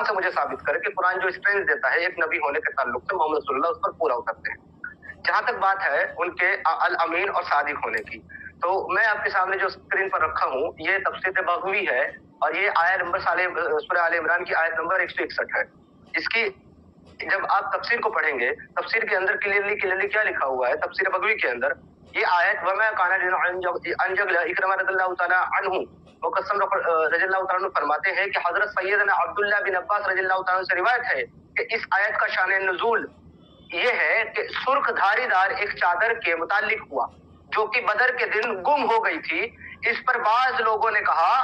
से मुझे साबित करे कि कुरान जो स्ट्रेंथ देता है एक नबी होने के ताल्लुक से मोहम्मद रसूलुल्लाह उस पर पूरा उतरते हैं। जहां तक बात है उनके अल अमीन और सादिक होने की, तो मैं आपके सामने जो स्क्रीन पर रखा हूँ ये तफसीर बग़वी है और ये आयत नंबर सूरह आले इमरान की आयत नंबर 161 है। इसकी जब आप तफसीर को पढ़ेंगे, तफसीर के अंदर क्लियरली क्या लिखा हुआ है, तफसीर बग़वी के अंदर ये आयत वमा काना इकरमा रज़ियल्लाहु तआला अन्हु मुक़स्सम रज़ियल्लाहु तआला फरमाते हैं कि हज़रत सैयदना अब्दुल्लाह बिन अब्बास रज़ियल्लाहु तआला से रिवायत है कि इस आयत का शान नुज़ूल ये है कि सुर्ख धारीदार एक चादर के मुतालिक हुआ जो कि बदर के दिन गुम हो गई थी। इस पर बाज लोगों ने कहा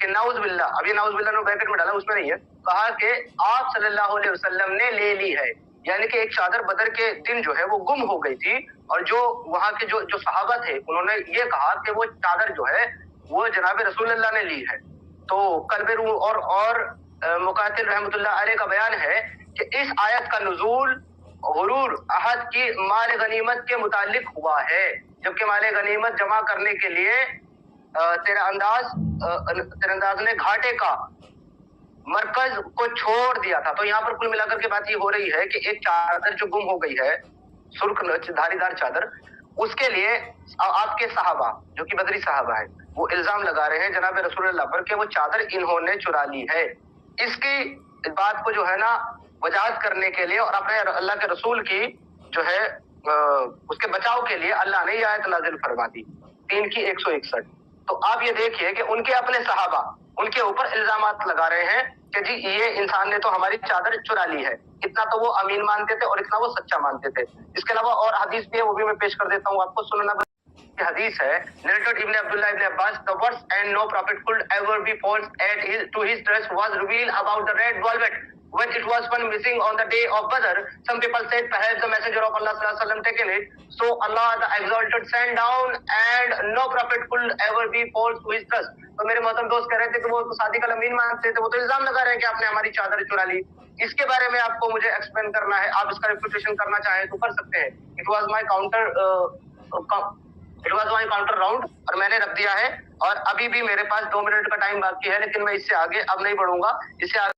कि नाउज़ बिल्लाह, अब ये नाउज़ बिल्लाह ने ब्रैकेट में डाला, उसमें नहीं है, कहा कि आप सल्लल्लाहु अलैहि वसल्लम ने ले ली है, यानी कि एक चादर बदर के दिन जो है वो गुम हो गई थी और जो वहां के जो सहाबा थे उन्होंने ये कहा कि वो चादर जो है वो जनाब रसूलुल्लाह ने ली है। तो कल्बे रूह और मुकातिल रहमतुल्लाह अलैह का बयान है कि इस आयत का नुज़ूल गुरूर अहद की माल गनीमत के मुतालिक हुआ है, जबकि माल गनीमत जमा करने के लिए तीरंदाज ने घाटे का मरकज को छोड़ दिया था। तो यहाँ पर कुल मिलाकर के बात ये हो रही है कि एक चादर जो गुम हो गई है, सुर्ख धारीदार चादर, उसके लिए आपके सहाबा जो कि बदरी सहाबा है वो इल्जाम लगा रहे हैं जनाब रसूलुल्लाह पर कि वो चादर इन्होंने चुरा ली है। इसकी बात को जो है ना वजाहत करने के लिए और अपने अल्लाह के रसूल की जो है उसके बचाव के लिए अल्लाह ने ये आयत नाजिल फरमा दी 3 की 161। तो आप ये देखिए कि उनके अपने सहाबा उनके ऊपर इल्जामात लगा रहे हैं कि जी ये इंसान ने तो हमारी चादर चुरा ली है। इतना तो वो अमीन मानते थे और इतना वो सच्चा मानते थे। इसके अलावा और हदीस भी है, वो भी मैं पेश कर देता हूँ आपको, सुनना हदीस है, narrated ibn Abdullah ibn Abbas, the worst and no prophet could ever be false to his trust was revealed about the red velvet when it was one missing on the day of Badr. Some people said perhaps the messenger of Allah sallallahu alaihi wasallam taken it, so Allah the exalted sent down and no prophet could ever be false to his trust. तो मेरे मोहतरम दोस्त कह रहे थे कि वो तो सादिक अल अमीन मानते थे, वो तो इल्जाम लगा रहे हैं कि आपने हमारी चादर चुरा ली। इसके बारे में आपको मुझे एक्सप्लेन करना है, आप इसका रिफ्यूटेशन करना चाहें तो कर सकते हैं। It was my counter round और मैंने रख दिया है और अभी भी मेरे पास 2 मिनट का टाइम बाकी है, लेकिन मैं इससे आगे अब नहीं बढ़ूंगा। इससे आगे